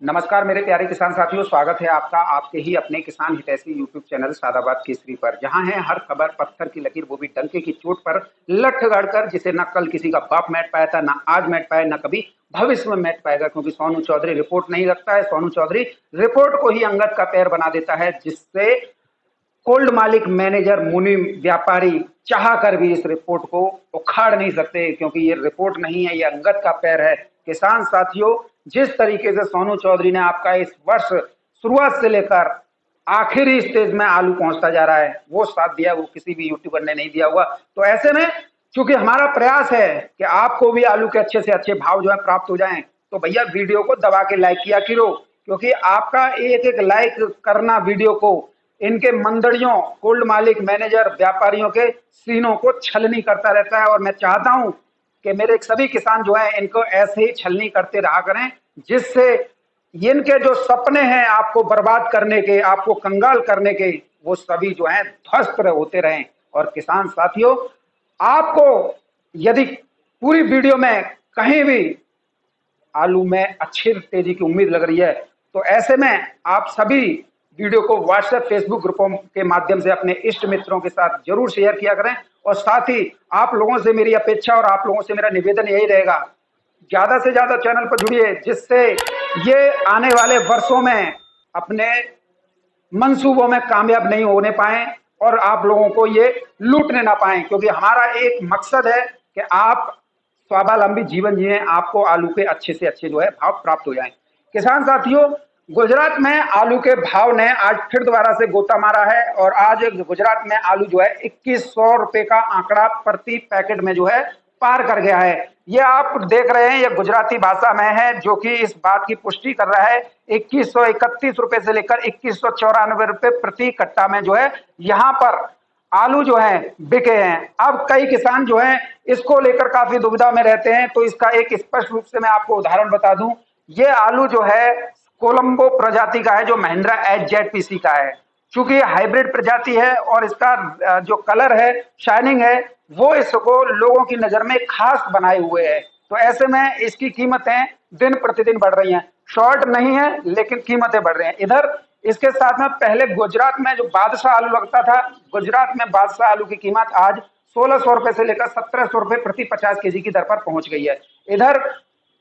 नमस्कार मेरे प्यारे किसान साथियों, स्वागत है आपका आपके ही अपने किसान हितैषी यूट्यूब चैनल सादाबाद केसरी पर। जहां है हर खबर पत्थर की लकीर, वो भी डंके की चोट पर लठ गड़कर, जिसे न कल किसी का बाप मैट पाया था, ना आज मैट पाए, ना कभी भविष्य में मैट पाएगा। क्योंकि सोनू चौधरी रिपोर्ट नहीं रखता है, सोनू चौधरी रिपोर्ट को ही अंगद का पैर बना देता है, जिससे कोल्ड मालिक, मैनेजर, मुनीम, व्यापारी चाह कर भी इस रिपोर्ट को उखाड़ नहीं सकते, क्योंकि ये रिपोर्ट नहीं है, ये अंगद का पैर है। किसान साथियों, जिस तरीके से सोनू चौधरी ने आपका इस वर्ष शुरुआत से लेकर आखिरी स्टेज में आलू पहुंचता जा रहा है, वो साथ दिया वो किसी भी यूट्यूबर ने नहीं दिया हुआ। तो ऐसे में चूंकि हमारा प्रयास है कि आपको भी आलू के अच्छे से अच्छे भाव जो है प्राप्त हो जाएं, तो भैया वीडियो को दबा के लाइक किया करो, क्योंकि आपका एक एक लाइक करना वीडियो को इनके मंदड़ियों, कोल्ड मालिक, मैनेजर, व्यापारियों के सीनों को छलनी करता रहता है। और मैं चाहता हूं कि मेरे सभी किसान जो हैं इनको ऐसे ही छलनी करते रहा करें, जिससे इनके जो सपने हैं आपको बर्बाद करने के, आपको कंगाल करने के, वो सभी जो हैं ध्वस्त होते रहें। और किसान साथियों, आपको यदि पूरी वीडियो में कहीं भी आलू में अच्छी तेजी की उम्मीद लग रही है, तो ऐसे में आप सभी वीडियो को व्हाट्सएप, फेसबुक ग्रुपों के माध्यम से अपने इष्ट मित्रों के साथ जरूर शेयर किया करें। और साथ ही आप लोगों से मेरी अपेक्षा और आप लोगों से मेरा निवेदन यही रहेगा, ज्यादा से ज्यादा चैनल पर जुड़िए, जिससे ये आने वाले वर्षों में अपने मंसूबों में कामयाब नहीं होने पाए और आप लोगों को ये लूटने ना पाए। क्योंकि हमारा एक मकसद है कि आप स्वावलंबी जीवन जिए, आपको आलू के अच्छे से अच्छे जो है भाव प्राप्त हो जाएं। किसान साथियों, गुजरात में आलू के भाव ने आज फिर दोबारा से गोता मारा है और आज गुजरात में आलू जो है 2100 रुपए का आंकड़ा प्रति पैकेट में जो है पार कर गया है। ये आप देख रहे हैं, ये गुजराती भाषा में है, जो कि इस बात की पुष्टि कर रहा है 2131 रुपए से लेकर 2194 रुपए प्रति कट्टा में जो है यहाँ पर आलू जो है बिके हैं। अब कई किसान जो हैं इसको लेकर काफी दुविधा में रहते हैं, तो इसका एक स्पष्ट रूप से मैं आपको उदाहरण बता दूं। ये आलू जो है कोलंबो प्रजाति का है, जो महिंद्रा HZPC का है। चूंकि हाइब्रिड प्रजाति है और इसका जो कलर है, शाइनिंग है, वो इसको लोगों की नजर में खास बनाए हुए है। तो ऐसे में इसकी कीमतें दिन प्रतिदिन बढ़ रही हैं। शॉर्ट नहीं है, लेकिन कीमतें बढ़ रही हैं। इधर इसके साथ में पहले गुजरात में जो बादशाह आलू लगता था, गुजरात में बादशाह आलू की कीमत आज 1600 रुपए से लेकर 1700 रुपए प्रति 50 केजी की दर पर पहुंच गई है। इधर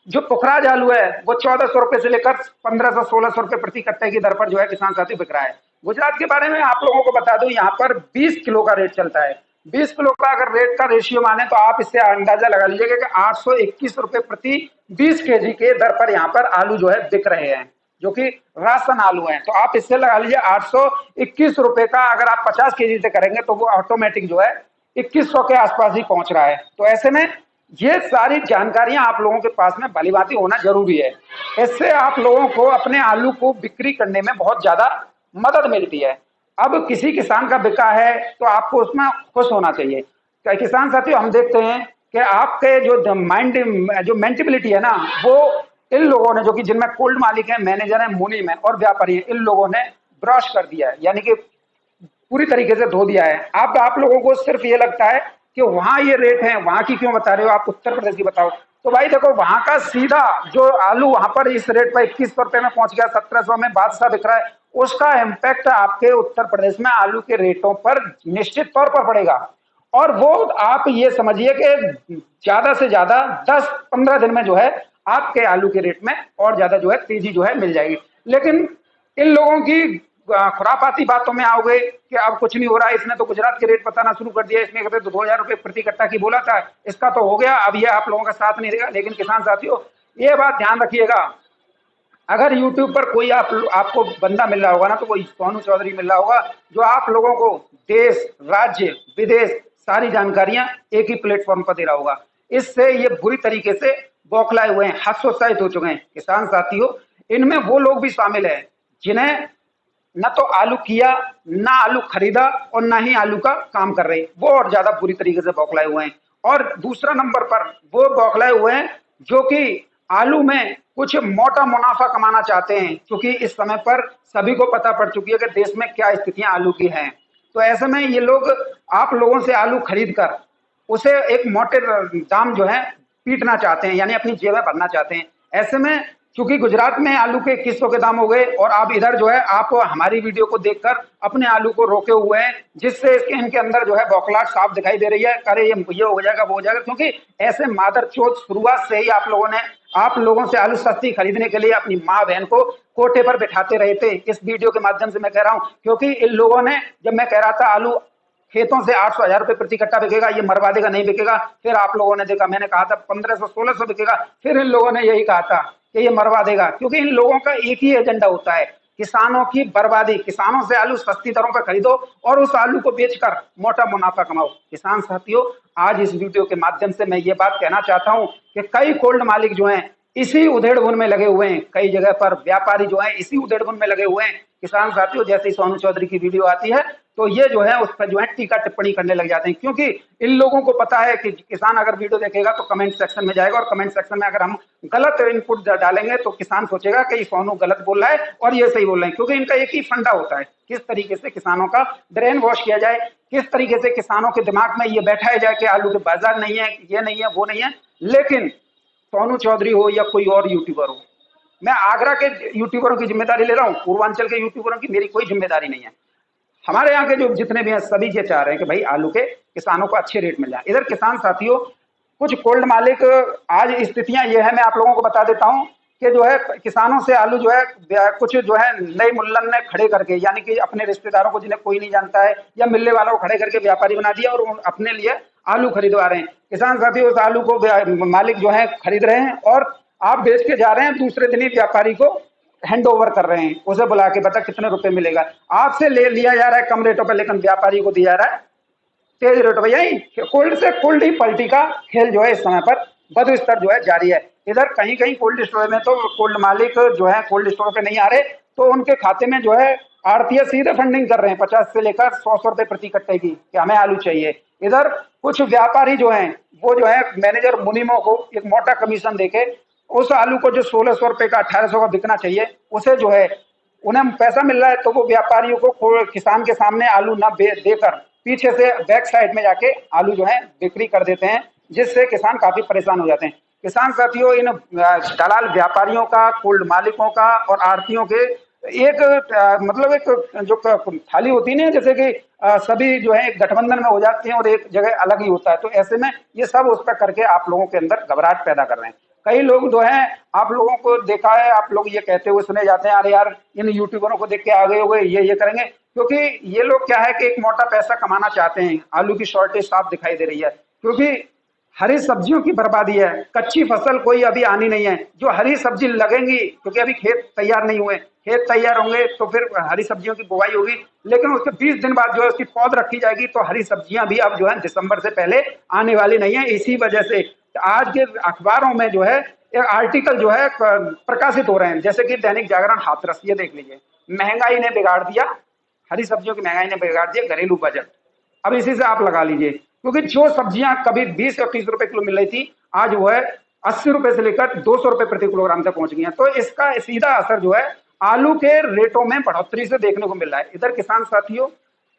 जो पुखराज आलू है वो 1400 रुपए से लेकर 1500-1600 रुपए प्रति कट्टे की दर पर जो है किसान साथी बिक रहा है। गुजरात के बारे में आप लोगों को बता दूं, यहाँ पर 20 किलो का रेट चलता है। 20 किलो का अगर रेट का रेशियो माने तो आप इससे अंदाजा लगा लीजिएगा कि 821 रुपए प्रति 20 केजी के दर पर यहाँ पर आलू जो है बिक रहे हैं, जो कि राशन आलू हैं। तो आप इससे लगा लीजिए 821 रुपए का अगर आप 50 केजी से करेंगे तो वो ऑटोमेटिक जो है 2100 के आसपास ही पहुंच रहा है। तो ऐसे में ये सारी जानकारियां आप लोगों के पास में भलीभांति होना जरूरी है। इससे आप लोगों को अपने आलू को बिक्री करने में बहुत ज्यादा मदद मिलती है। अब किसी किसान का बिका है तो आपको उसमें खुश होना चाहिए। किसान साथियों, हम देखते हैं कि आपके जो मेंटेबिलिटी है ना, वो इन लोगों ने, जो कि जिनमें कोल्ड मालिक है, मैनेजर है, मुनीम है और व्यापारी है, इन लोगों ने ब्रश कर दिया है, यानी कि पूरी तरीके से धो दिया है। अब आप लोगों को सिर्फ ये लगता है कि वहां ये रेट है, वहां की क्यों बता रहे हो, आप उत्तर प्रदेश की बताओ। तो भाई देखो, वहां का सीधा जो आलू वहां पर इस रेट पर 2100 रुपए में पहुंच गया, 1700 में बादशाह बिक रहा है, उसका इम्पैक्ट आपके उत्तर प्रदेश में आलू के रेटों पर निश्चित तौर पर पड़ेगा। और वो आप ये समझिए कि ज्यादा से ज्यादा 10-15 दिन में जो है आपके आलू के रेट में और ज्यादा जो है तेजी जो है मिल जाएगी। लेकिन इन लोगों की खुरापाती बातों में आओगे कि अब कुछ नहीं हो रहा है, इसने तो गुजरात के रेट बताना शुरू कर दिया, इसने कहते 2000 रुपए प्रति कट्टा की बोला था, इसका तो हो गया, अब ये आप लोगों का साथ नहीं देगा। लेकिन किसान साथियों, ये बात ध्यान रखिएगा, अगर YouTube पर कोई आपको बंदा मिल रहा होगा ना, तो कोई सोनू चौधरी मिल रहा होगा, जो आप लोगों को देश, राज्य, विदेश सारी जानकारियां एक ही प्लेटफॉर्म पर दे रहा होगा। इससे ये बुरी तरीके से बौखलाए हुए हैं, हतोत्साहित हो चुके हैं। किसान साथियों, इनमें वो लोग भी शामिल है जिन्हें न तो आलू किया, ना आलू खरीदा और ना ही आलू का काम कर रहे, वो और ज्यादा बुरी तरीके से बौखलाए हुए हैं। और दूसरा नंबर पर वो बौखलाए हुए हैं जो कि आलू में कुछ मोटा मुनाफा कमाना चाहते हैं, क्योंकि इस समय पर सभी को पता पड़ चुकी है कि देश में क्या स्थितियां आलू की हैं। तो ऐसे में ये लोग आप लोगों से आलू खरीद कर उसे एक मोटे दाम जो है पीटना चाहते हैं, यानी अपनी जेबें भरना चाहते हैं। ऐसे में क्योंकि गुजरात में आलू के 2100 के दाम हो गए और आप इधर जो है आप हमारी वीडियो को देखकर अपने आलू को रोके हुए हैं, जिससे इनके अंदर जो है बौखलाहट साफ दिखाई दे रही है। अरे ये हो जाएगा, वो हो जाएगा, क्योंकि ऐसे मादरचोद शुरुआत से ही आप लोगों से आलू सस्ती खरीदने के लिए अपनी माँ बहन को कोटे पर बिठाते रहे थे। इस वीडियो के माध्यम से मैं कह रहा हूं, क्योंकि इन लोगों ने, जब मैं कह रहा था आलू खेतों से 800 1000 रुपए प्रति कट्टा बिकेगा, ये मरवा देगा, नहीं बिकेगा, फिर आप लोगों ने देखा, मैंने कहा था 1500 1600 बिकेगा, फिर इन लोगों ने यही कहा था कि ये मरवा देगा। क्योंकि इन लोगों का एक ही एजेंडा होता है, किसानों की बर्बादी। किसानों से आलू सस्ती दरों पर खरीदो और उस आलू को बेचकर मोटा मुनाफा कमाओ। किसान साथियों, आज इस वीडियो के माध्यम से मैं ये बात कहना चाहता हूं कि कई कोल्ड मालिक जो हैं इसी उधेड़-बुन में लगे हुए हैं, कई जगह पर व्यापारी जो हैं इसी उधेड़-बुन में लगे हुए हैं। किसान साथियों, जैसे ही सोनू चौधरी की वीडियो आती है तो ये जो है उस पर जो है टीका टिप्पणी करने लग जाते हैं, क्योंकि इन लोगों को पता है कि किसान अगर वीडियो देखेगा तो कमेंट सेक्शन में जाएगा और कमेंट सेक्शन में अगर हम गलत इनपुट डालेंगे तो किसान सोचेगा कि सोनू गलत बोल रहा है और ये सही बोल रहे हैं। क्योंकि इनका एक ही फंडा होता है, किस तरीके से किसानों का ब्रेन वॉश किया जाए, किस तरीके से किसानों के दिमाग में ये बैठाया जाए कि आलू के बाजार नहीं है, ये नहीं है, वो नहीं है। लेकिन सोनू चौधरी हो या कोई और यूट्यूबर हो, मैं आगरा के यूट्यूबरों की जिम्मेदारी ले रहा हूं, पूर्वांचल के यूट्यूबरों की मेरी कोई जिम्मेदारी नहीं है। हमारे यहाँ के जो जितने भी हैं सभी ये चाह रहे हैं कि भाई आलू के किसानों को अच्छे रेट मिल जाए। इधर किसान साथियों, कुछ कोल्ड मालिक, आज स्थितियां ये है, मैं आप लोगों को बता देता हूं कि जो है किसानों से आलू जो है कुछ जो है नए मुल्लन ने खड़े करके, यानी कि अपने रिश्तेदारों को जिन्हें कोई नहीं जानता है या मिलने वालों को खड़े करके व्यापारी बना दिया और अपने लिए आलू खरीदवा रहे हैं। किसान साथियों, उस आलू को मालिक जो है खरीद रहे हैं और आप बेच के जा रहे हैं, दूसरे दिन ही व्यापारी को हैंड ओवर कर रहे हैं, उसे बुला के बता कितने रुपए मिलेगा। आपसे ले लिया जा रहा है कम रेटों पर, लेकिन व्यापारी को दिया जा रहा है तेज रेटों पर। यही कोल्ड से कोल्ड ही पलटी का खेल जो है इस समय पर बद स्तर जो है जारी है। इधर कहीं कहीं कोल्ड स्टोर में तो कोल्ड मालिक जो है कोल्ड स्टोर पे नहीं आ रहे, तो उनके खाते में जो है आड़तीय सीधे फंडिंग कर रहे हैं 50 से लेकर 100 रुपए प्रति कट्टे की कि हमें आलू चाहिए। इधर कुछ व्यापारी जो हैं वो जो है मैनेजर मुनीमों को एक मोटा कमीशन देके उस आलू को जो 1600 रुपए का 1800 का बिकना चाहिए, उसे जो है उन्हें पैसा मिल रहा है, तो वो व्यापारियों को किसान के सामने आलू ना देकर पीछे से बैक साइड में जाके आलू जो है बिक्री कर देते हैं, जिससे किसान काफी परेशान हो जाते हैं। किसान साथियों, इन दलाल व्यापारियों का, कोल्ड मालिकों का और आड़तियों के एक मतलब एक जो थाली होती है ना, जैसे कि सभी जो है एक गठबंधन में हो जाते हैं और एक जगह अलग ही होता है, तो ऐसे में ये सब उस पर करके आप लोगों के अंदर घबराहट पैदा कर रहे हैं। कई लोग जो हैं, आप लोगों को देखा है, आप लोग ये कहते हुए सुने जाते हैं, अरे यार इन यूट्यूबरों को देख के आ गए हो गए, ये करेंगे, क्योंकि ये लोग क्या है कि एक मोटा पैसा कमाना चाहते हैं। आलू की शॉर्टेज साफ दिखाई दे रही है, क्योंकि हरी सब्जियों की बर्बादी है, कच्ची फसल कोई अभी आनी नहीं है। जो हरी सब्जी लगेंगी, क्योंकि अभी खेत तैयार नहीं हुए, खेत तैयार होंगे तो फिर हरी सब्जियों की बुवाई होगी, लेकिन उसके 20 दिन बाद जो है उसकी पौध रखी जाएगी, तो हरी सब्जियां भी अब जो है दिसंबर से पहले आने वाली नहीं है। इसी वजह से आज के अखबारों में जो है एक आर्टिकल जो है प्रकाशित हो रहे हैं, जैसे कि दैनिक जागरण, हाथरस, ये देख लीजिए, महंगाई ने बिगाड़ दिया, हरी सब्जियों की महंगाई ने बिगाड़ दिया घरेलू बजट। अब इसी से आप लगा लीजिए, क्योंकि जो सब्जियां कभी 20 या 30 रुपए किलो मिल रही थी, आज वो है 80 रुपए से लेकर 200 रुपए प्रति किलोग्राम तक पहुंच गई है। तो इसका सीधा असर जो है आलू के रेटों में बढ़ोतरी से देखने को मिल रहा है। इधर किसान साथियों,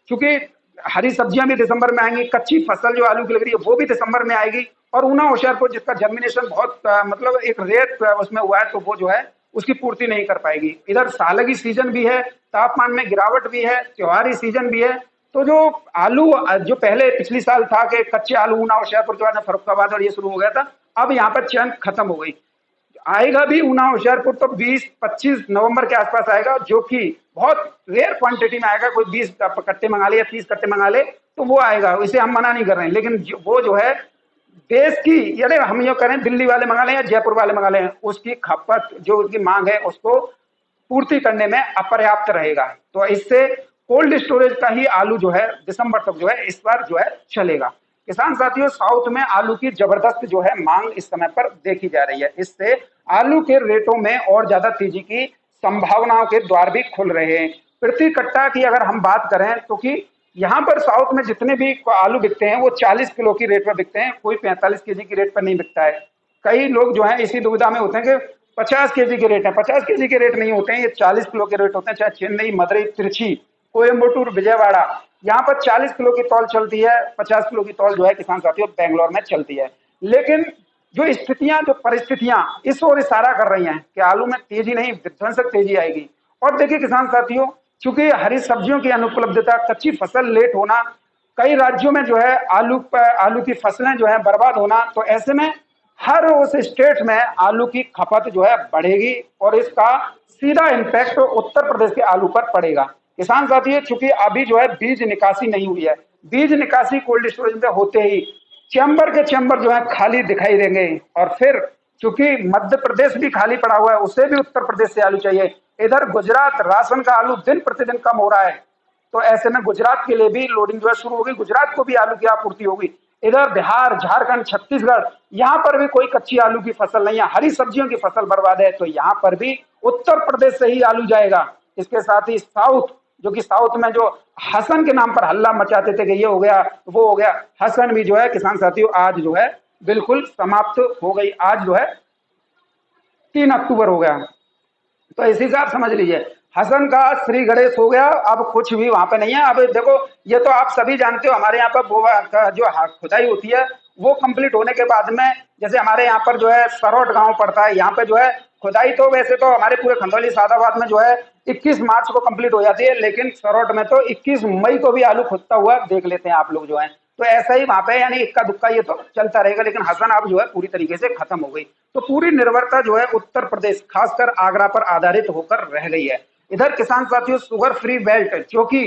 क्योंकि हरी सब्जियां भी दिसंबर में आएंगी, कच्ची फसल जो आलू की लग रही है वो भी दिसंबर में आएगी, और ऊना होशियारपुर जिसका जर्मिनेशन बहुत मतलब एक रेट उसमें हुआ है, तो वो जो है उसकी पूर्ति नहीं कर पाएगी। इधर सालगी सीजन भी है, तापमान में गिरावट भी है, त्योहारी सीजन भी है, तो जो आलू जो पहले पिछली साल था कि कच्चे आलू ऊना होशियारपुर के बाद फर्रुखाबाद और ये शुरू हो गया था, अब यहाँ पर चैन खत्म हो गई। आएगा भी ऊना होशियारपुर तो 20-25 नवंबर के आसपास आएगा, जो कि बहुत रेयर क्वांटिटी में आएगा। कोई 20 कट्टे मंगा ले या 30 कट्टे मंगा ले तो वो आएगा, इसे हम मना नहीं कर रहे हैं, लेकिन वो जो है देश की, यदि हम ये करें दिल्ली वाले मंगा लें या जयपुर वाले मंगा लें, उसकी खपत जो उसकी मांग है उसको पूर्ति करने में अपर्याप्त रहेगा। तो इससे कोल्ड स्टोरेज का ही आलू जो है दिसंबर तक जो है इस बार जो है चलेगा। किसान साथियों, साउथ में आलू की जबरदस्त जो है मांग इस समय पर देखी जा रही है, इससे आलू के रेटों में और ज्यादा तेजी की संभावनाओं के द्वार भी खुल रहे हैं। प्रति कट्टा की अगर हम बात करें तो कि यहाँ पर साउथ में जितने भी आलू बिकते हैं वो 40 किलो की रेट पर बिकते हैं, कोई 45 केजी की रेट पर नहीं बिकता है। कई लोग जो है इसी दुविधा में होते हैं कि 50 केजी के रेट है, 50 केजी के रेट नहीं होते हैं, ये 40 किलो के रेट होते हैं। चाहे चेन्नई, मदुरई, तिरुची, कोयम्बटूर, विजयवाड़ा, यहाँ पर 40 किलो की तौल चलती है, 50 किलो की तौल जो है किसान साथियों बेंगलोर में चलती है। लेकिन जो स्थितियां, जो परिस्थितियां इस ओर इशारा कर रही हैं कि आलू में तेजी नहीं, विध्वंसक तेजी आएगी। और देखिए किसान साथियों, चूंकि हरी सब्जियों की अनुपलब्धता, कच्ची फसल लेट होना, कई राज्यों में जो है आलू की फसलें जो है बर्बाद होना, तो ऐसे में हर उस स्टेट में आलू की खपत जो है बढ़ेगी और इसका सीधा इम्पैक्ट उत्तर प्रदेश के आलू पर पड़ेगा। किसान साथी, चूंकि अभी जो है बीज निकासी नहीं हुई है, बीज निकासी कोल्ड स्टोरेज में होते ही चैम्बर के चैम्बर जो है खाली दिखाई देंगे। और फिर चूंकि मध्य प्रदेश भी खाली पड़ा हुआ है, उसे भी उत्तर प्रदेश से आलू चाहिए। इधर गुजरात राशन का आलू दिन प्रतिदिन कम हो रहा है, तो ऐसे में गुजरात के लिए भी लोडिंग जो है शुरू होगी, गुजरात को भी आलू की आपूर्ति होगी। इधर बिहार, झारखंड, छत्तीसगढ़, यहाँ पर भी कोई कच्ची आलू की फसल नहीं है, हरी सब्जियों की फसल बर्बाद है, तो यहाँ पर भी उत्तर प्रदेश से ही आलू जाएगा। इसके साथ ही साउथ, जो कि साउथ में जो हसन के नाम पर हल्ला मचाते थे कि ये हो गया वो हो गया, हसन भी जो है किसान साथियों आज जो है बिल्कुल समाप्त हो गई। आज जो है 3 अक्टूबर हो गया, तो इसी हिसाब समझ लीजिए हसन का श्री गणेश हो गया, अब कुछ भी वहां पे नहीं है। अब देखो, ये तो आप सभी जानते हो, हमारे यहाँ पर जो खुदाई होती है वो कंप्लीट होने के बाद में, जैसे हमारे यहाँ पर जो है सरोट गांव पड़ता है, यहाँ पे जो है खुदाई तो वैसे तो हमारे पूरे खंदौली सादाबाद में जो है 21 मार्च को कंप्लीट हो जाती है, लेकिन सरोट में तो 21 मई को भी आलू खुदता हुआ देख लेते हैं आप लोग जो है। तो ऐसा ही वहां पे यानी इक्का दुक्का ये तो चलता रहेगा, लेकिन हसन अब जो है पूरी तरीके से खत्म हो गई। तो पूरी निर्भरता जो है उत्तर प्रदेश खासकर आगरा पर आधारित होकर रह गई है। इधर किसान साथियों शुगर फ्री बेल्ट, जो कि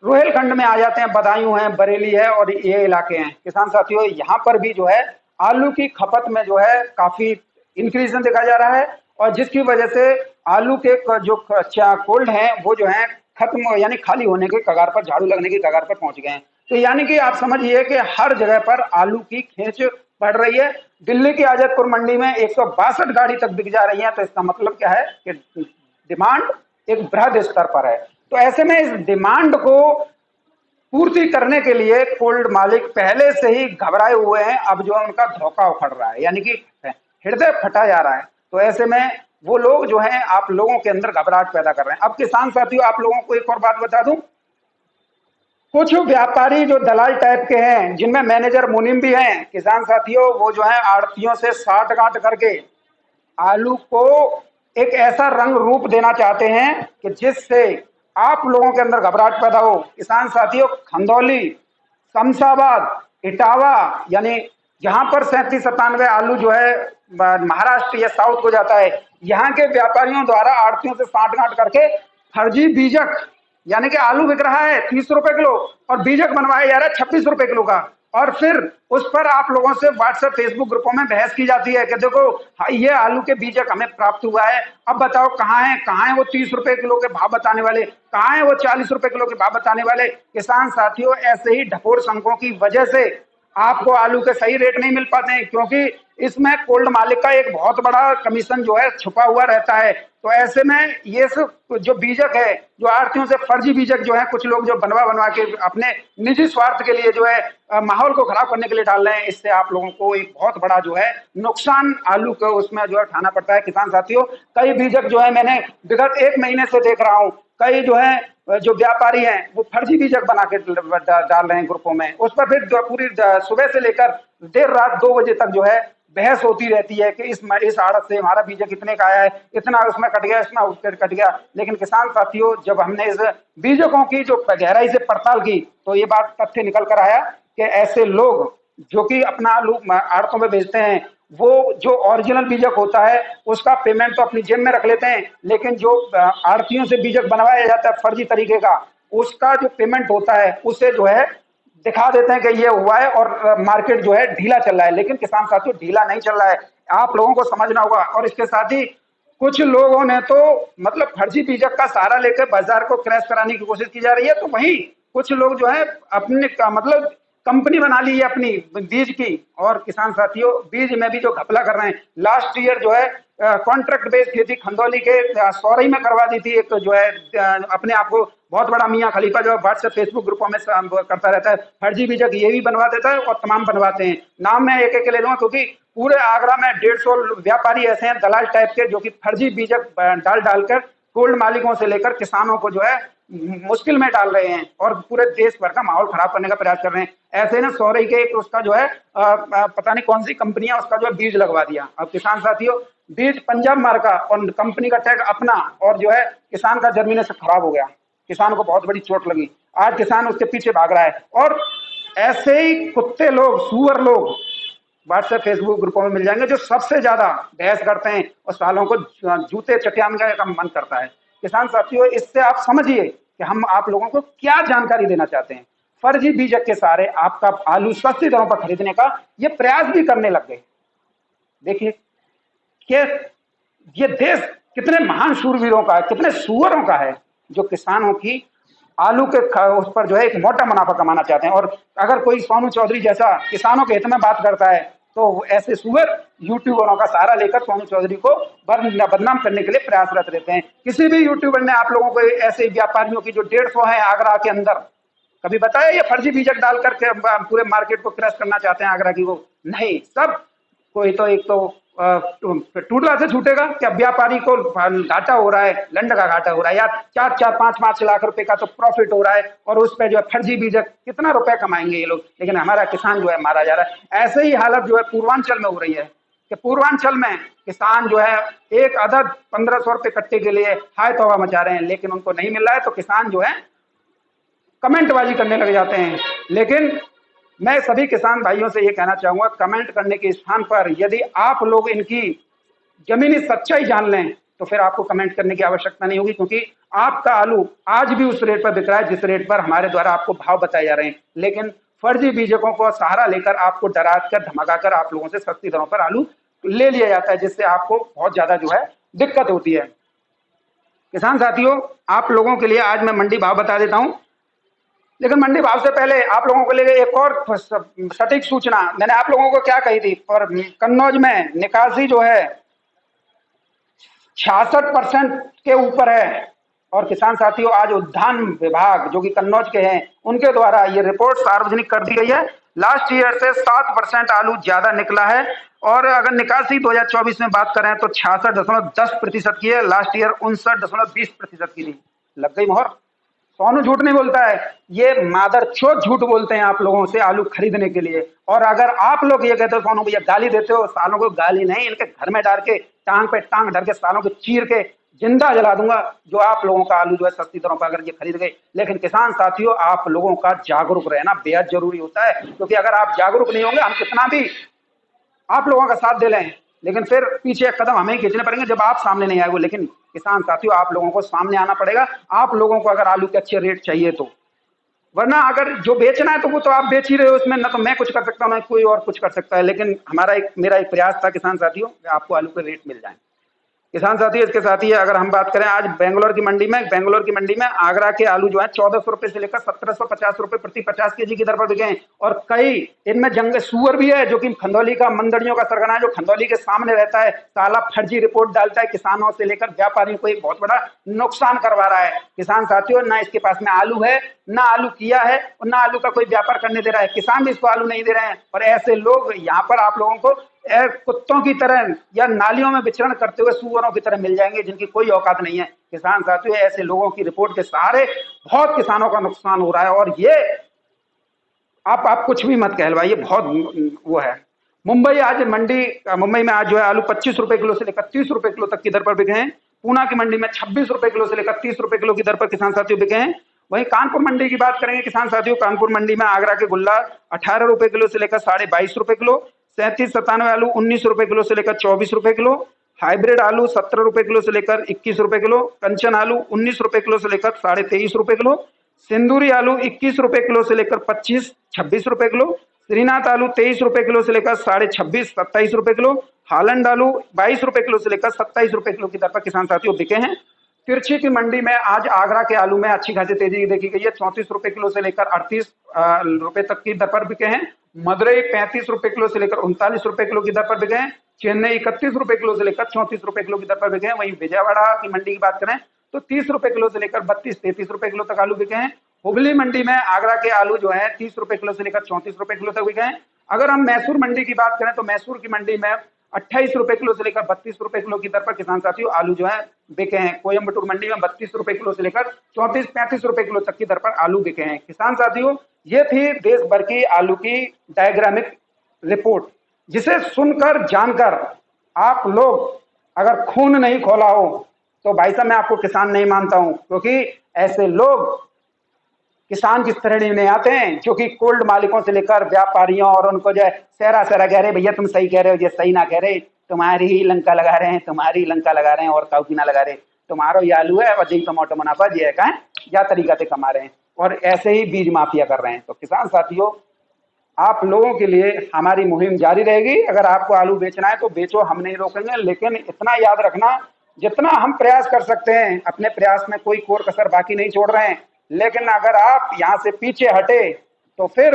रोहेलखंड में आ जाते हैं, बदायूं है, बरेली है और ये इलाके हैं, किसान साथियों यहाँ पर भी जो है आलू की खपत में जो है काफी इंक्रीज देखा जा रहा है, और जिसकी वजह से आलू के जो कोल्ड हैं वो जो है खत्म यानी खाली होने के कगार पर, झाड़ू लगने की कगार पर पहुंच गए हैं। तो यानी कि आप समझिए कि हर जगह पर आलू की खेच बढ़ रही है। दिल्ली की आजतपुर मंडी में 162 गाड़ी तक बिक जा रही है, तो इसका मतलब क्या है कि डिमांड एक बृहद स्तर पर है। तो ऐसे में इस डिमांड को पूर्ति करने के लिए कोल्ड मालिक पहले से ही घबराए हुए हैं, अब जो है उनका धोखा उखड़ रहा है, यानी कि हृदय फटा जा रहा है। तो ऐसे में वो लोग जो हैं आप लोगों के अंदर घबराहट पैदा कर रहे हैं। अब किसान साथियों, आप लोगों को एक और बात बता दूं, कुछ व्यापारी जो दलाल टाइप के हैं, जिनमें मैनेजर मुनीम भी हैं, किसान साथियों वो जो है आड़तियों से साठ गांठ करके आलू को एक ऐसा रंग रूप देना चाहते हैं कि जिससे आप लोगों के अंदर घबराहट पैदा हो। किसान साथियों, खंदौली, शमशाबाद, इटावा, यानी जहां पर 37-97 आलू जो है महाराष्ट्र या साउथ को जाता है, यहाँ के व्यापारियों द्वारा आड़तियों से साठ गांठ करके फर्जी बीजक, यानी कि आलू बिक रहा है 30 रुपए किलो और बीजक बनवाया जा रहा है 26 रुपए किलो का, और फिर उस पर आप लोगों से व्हाट्सएप फेसबुक ग्रुपों में बहस की जाती है कि देखो ये आलू के बीजक हमें प्राप्त हुआ है, अब बताओ कहाँ है वो 30 रुपए किलो के भाव बताने वाले, कहाँ है वो 40 रुपए किलो के भाव बताने वाले। किसान साथियों, ऐसे ही ढकोर संघों की वजह से आपको आलू के सही रेट नहीं मिल पाते हैं, क्योंकि इसमें कोल्ड मालिक का एक बहुत बड़ा कमीशन जो है छुपा हुआ रहता है। तो ऐसे में ये सब जो बीजक है, जो आड़तियों से फर्जी बीजक जो है कुछ लोग जो बनवा के अपने निजी स्वार्थ के लिए जो है माहौल को खराब करने के लिए डाल रहे हैं, इससे आप लोगों को एक बहुत बड़ा जो है नुकसान आलू को उसमें जो है उठाना पड़ता है। किसान साथियों, कई बीजक जो है मैंने विगत 1 महीने से देख रहा हूँ, कई जो है जो व्यापारी हैं वो फर्जी बीजक बना के डाल रहे हैं ग्रुपों में, उस पर फिर पूरी सुबह से लेकर देर रात 2 बजे तक जो है बहस होती रहती है कि इस आड़त से हमारा बीजक कितने का आया है, इतना उसमें कट गया, इतना उसमें कट गया। लेकिन किसान साथियों, जब हमने इस बीजकों की जो गहराई से पड़ताल की, तो ये बात तथ्य निकल कर आया कि ऐसे लोग जो कि अपना आलू आड़तों में बेचते हैं, वो जो ओरिजिनल बीजक होता है उसका पेमेंट तो अपनी जेब में रख लेते हैं, लेकिन जो आड़तियों से बीजक बनवाया जाता है फर्जी तरीके का, उसका जो पेमेंट होता है उसे जो है दिखा देते हैं कि ये हुआ है और मार्केट जो है ढीला चल रहा है। लेकिन किसान साथियों, ढीला नहीं चल रहा है, आप लोगों को समझना होगा। और इसके साथ ही कुछ लोगों ने तो मतलब फर्जी बीजक का सहारा लेकर बाजार को क्रैश कराने की कोशिश की जा रही है, तो वहीं कुछ लोग जो है अपने का मतलब कंपनी बना ली है अपनी बीज की। और किसान साथियों, बीज में भी जो घपला कर रहे हैं, लास्ट ईयर जो है कॉन्ट्रैक्ट बेस्ड खेती खंदौली के सौरई में करवा दी थी, एक जो है अपने आप को बहुत बड़ा मियां खलीफा जो व्हाट्सएप फेसबुक ग्रुपों में करता रहता है, फर्जी बीजक ये भी बनवा देता है और तमाम बनवाते हैं। नाम मैं एक ले लूंगा, क्योंकि पूरे आगरा में 150 व्यापारी ऐसे हैं दलाल टाइप के, जो कि फर्जी बीजक डालकर कोल्ड मालिकों से लेकर किसानों को जो है मुश्किल में डाल रहे हैं और पूरे देश भर का माहौल खराब करने का प्रयास कर रहे हैं। ऐसे ना सौरई के एक उसका जो है पता नहीं कौन सी कंपनियां उसका जो है बीज लगवा दिया। अब किसान साथियों, बीज पंजाब मार्का और कंपनी का टैग अपना, और जो है किसान का जर्मिनेशन खराब हो गया, किसान को बहुत बड़ी चोट लगी। आज किसान उसके पीछे भाग रहा है। और ऐसे ही कुत्ते लोग, सुअर लोग व्हाट्सएप फेसबुक ग्रुपों में मिल जाएंगे जो सबसे ज्यादा बहस करते हैं और सालों को जूते चट्याने का मन करता है। किसान साथियों, इससे आप समझिए कि हम आप लोगों को क्या जानकारी देना चाहते हैं। फर्जी बीजक के सहारे आपका आलू सस्ती दरों पर खरीदने का ये प्रयास भी करने लग गए। देखिए कि ये देश कितने महान शूरवीरों का है, कितने सुअरों का है, जो किसानों की आलू के उस पर जो है एक मोटा मुनाफा कमाना चाहते हैं। और अगर कोई सोनू चौधरी जैसा किसानों के हित में बात करता है तो ऐसे सुअर यूट्यूबरों का सहारा लेकर सोनू चौधरी को बदनाम करने के लिए प्रयासरत रहते हैं। किसी भी यूट्यूबर ने आप लोगों को ऐसे व्यापारियों की जो 150 है आगरा के अंदर कभी बताया ये फर्जी बीजक डाल करके पूरे मार्केट को क्रैश करना चाहते हैं आगरा की? वो नहीं, सब कोई तो एक तो टूटला से छूटेगा क्या, व्यापारी को घाटा हो रहा है, लंड का घाटा हो रहा है, या 4-5 लाख रुपए का तो प्रॉफिट हो रहा है, और उस पर जो है फर्जी बीजक कितना रुपए कमाएंगे ये लोग, लेकिन हमारा किसान जो है मारा जा रहा है। ऐसे ही हालत जो है पूर्वांचल में हो रही है कि पूर्वांचल में किसान जो है एक अदद 1500 रुपए कट्टे के लिए हाय तौबा मचा रहे हैं, लेकिन उनको नहीं मिल रहा है तो किसान जो है कमेंटबाजी करने लग जाते हैं। लेकिन मैं सभी किसान भाइयों से ये कहना चाहूंगा, कमेंट करने के स्थान पर यदि आप लोग इनकी जमीनी सच्चाई जान लें तो फिर आपको कमेंट करने की आवश्यकता नहीं होगी, क्योंकि आपका आलू आज भी उस रेट पर बिक रहा है जिस रेट पर हमारे द्वारा आपको भाव बताए जा रहे हैं। लेकिन फर्जी बीजकों को सहारा लेकर आपको डरा कर धमका कर आप लोगों से सस्ती दरों पर आलू ले लिया जाता है, जिससे आपको बहुत ज्यादा जो है दिक्कत होती है। किसान साथियों, आप लोगों के लिए आज मैं मंडी भाव बता देता हूं, लेकिन मंडी भाव से पहले आप लोगों को लिए एक और सटीक सूचना मैंने आप लोगों को क्या कही थी। और कन्नौज में निकासी जो है 66% के ऊपर है। और किसान साथियों, आज उद्यान विभाग जो कि कन्नौज के हैं उनके द्वारा ये रिपोर्ट सार्वजनिक कर दी गई है। लास्ट ईयर से 7% आलू ज्यादा निकला है। और अगर निकासी 2024 में बात करें तो 66.10% की है, लास्ट ईयर 59.20% की थी। लग गई मोहर। सोनू झूठ नहीं बोलता है, ये मादरचोद झूठ बोलते हैं आप लोगों से आलू खरीदने के लिए। और अगर आप लोग ये कहते हो सोनू भैया गाली देते हो, सालों को गाली नहीं, इनके घर में डाल के टांग पे टांग धर के सालों को चीर के जिंदा जला दूंगा जो आप लोगों का आलू जो है सस्ती दरों पर अगर ये खरीद गए। लेकिन किसान साथियों, आप लोगों का जागरूक रहना बेहद जरूरी होता है, क्योंकि अगर आप जागरूक नहीं होंगे, हम कितना भी आप लोगों का साथ दे लें, लेकिन फिर पीछे एक कदम हमें खींचने पड़ेंगे जब आप सामने नहीं आएंगे। लेकिन किसान साथियों, आप लोगों को सामने आना पड़ेगा, आप लोगों को अगर आलू के अच्छे रेट चाहिए तो। वरना अगर जो बेचना है तो वो तो आप बेच ही रहे हो, उसमें ना तो मैं कुछ कर सकता हूँ ना कोई और कुछ कर सकता है। लेकिन मेरा एक प्रयास था किसान साथियों, आपको आलू के रेट मिल जाए। किसान साथी, इसके साथ ही अगर हम बात करें आज बेंगलोर की मंडी में आगरा के आलू जो है 1400 रुपए से लेकर 1750 रुपए प्रति 50 केजी की दर पर बिके हैं। और कई इनमें जंग सुअर भी है जो कि खंदौली का मंदड़ियों का सरगना है, जो खंदौली के सामने रहता है, साला फर्जी रिपोर्ट डालता है, किसानों से लेकर व्यापारियों को एक बहुत बड़ा नुकसान करवा रहा है। किसान साथियों, ना इसके पास में आलू है, ना आलू किया है, और ना आलू का कोई व्यापार करने दे रहा है। किसान भी इसको आलू नहीं दे रहे हैं। और ऐसे लोग यहाँ पर आप लोगों को कुत्तों की तरह या नालियों में विचरण करते हुए सुअरों की तरह मिल जाएंगे, जिनकी कोई औकात नहीं है। किसान साथियों, ऐसे लोगों की रिपोर्ट के सहारे बहुत किसानों का नुकसान हो रहा है। और ये आप कुछ भी मत कहलवाइए, बहुत वो है। मुंबई में आज जो है आलू 25 रुपए किलो से लेकर 30 रुपए किलो तक की दर पर बिके हैं। पूना की मंडी में 26 रुपए किलो से लेकर 30 रुपए किलो की दर पर किसान साथियों बिके हैं। वहीं कानपुर मंडी की बात करेंगे किसान साथियों, कानपुर मंडी में आगरा के गुल्ला 18 रुपए किलो से लेकर 22.5 रुपए किलो, 3797 आलू 19 रुपए किलो से लेकर 24 रुपए किलो, हाइब्रिड आलू 17 रुपए किलो से लेकर 21 रुपए किलो, कंचन आलू 19 रुपए किलो से लेकर 23.5 रुपए किलो, सिंदूरी आलू 21 रुपए किलो से लेकर 26 रुपए किलो, श्रीनाथ आलू 23 रुपए किलो से लेकर 26 रुपए किलो, हालैंड आलू 22 रुपए किलो से लेकर 27 रुपए किलो की दर पर किसान साथियों बिके हैं। तिरछी की मंडी में आज आगरा के आलू में अच्छी खासी तेजी देखी गई है। 34 रुपए किलो से लेकर 38 रुपए तक की दर पर बिके हैं। मदुरई 35 रुपए किलो से लेकर 39 रुपए किलो की दर पर बिके हैं। चेन्नई 31 रुपए किलो से लेकर 34 रुपए किलो की दर पर बिके हैं। वहीं विजयवाड़ा की मंडी की बात करें तो 30 रुपए किलो से लेकर 32-33 रुपए किलो तक आलू बिके हैं। हुगली मंडी में आगरा के आलू जो है 30 रुपए किलो से लेकर 34 रुपए किलो तक बिके हैं। अगर हम मैसूर मंडी की बात करें तो मैसूर की मंडी में ₹28 किलो से लेकर ₹32 किलो की दर पर किसान साथियों आलू जो है बिके हैं। कोयम्बटूर मंडी में ₹32 किलो से लेकर ₹34-35 किलो तक की दर पर आलू बिके हैं। किसान साथियों, ये थी देश भर की आलू की डायग्रामिक रिपोर्ट, जिसे सुनकर जानकर आप लोग अगर खून नहीं खोला हो तो भाई साहब मैं आपको किसान नहीं मानता हूं, क्योंकि ऐसे लोग किसान की श्रेणी में आते हैं जो कि कोल्ड मालिकों से लेकर व्यापारियों और उनको जो है सहरा सहरा कह रहे भैया तुम सही कह रहे हो, ये सही ना कह रहे, तुम्हारी ही लंका लगा रहे हैं, तुम्हारी लंका लगा रहे हैं और काउ की ना लगा रहे, तुम्हारो ये आलू है और जी टमाटो मुनाफा जी है कहें या तरीका से कमा रहे हैं और ऐसे ही बीज माफिया कर रहे हैं। तो किसान साथियों, आप लोगों के लिए हमारी मुहिम जारी रहेगी। अगर आपको आलू बेचना है तो बेचो, हम नहीं रोकेंगे, लेकिन इतना याद रखना जितना हम प्रयास कर सकते हैं अपने प्रयास में कोई कोर कसर बाकी नहीं छोड़ रहे हैं, लेकिन अगर आप यहाँ से पीछे हटे तो फिर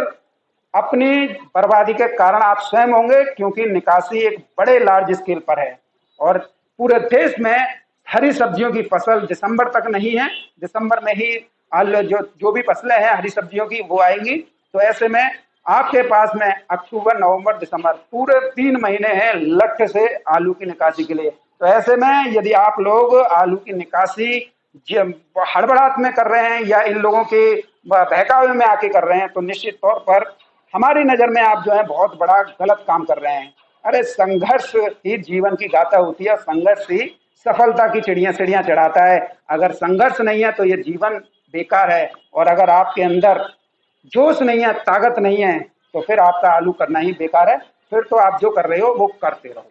अपनी बर्बादी के कारण आप स्वयं होंगे, क्योंकि निकासी एक बड़े लार्ज स्केल पर है और पूरे देश में हरी सब्जियों की फसल दिसंबर तक नहीं है। दिसंबर में ही जो भी फसलें हैं हरी सब्जियों की वो आएंगी। तो ऐसे में आपके पास में अक्टूबर नवंबर दिसंबर पूरे 3 महीने हैं लठ से आलू की निकासी के लिए। तो ऐसे में यदि आप लोग आलू की निकासी हड़बड़ाहट में कर रहे हैं या इन लोगों के बहकावे में आके कर रहे हैं तो निश्चित तौर पर हमारी नजर में आप जो है बहुत बड़ा गलत काम कर रहे हैं। अरे संघर्ष ही जीवन की गाथा होती है, संघर्ष ही सफलता की चिड़ियां चढ़ाता है। अगर संघर्ष नहीं है तो ये जीवन बेकार है, और अगर आपके अंदर जोश नहीं है, ताकत नहीं है, तो फिर आपका आलू करना ही बेकार है। फिर तो आप जो कर रहे हो वो करते रहो।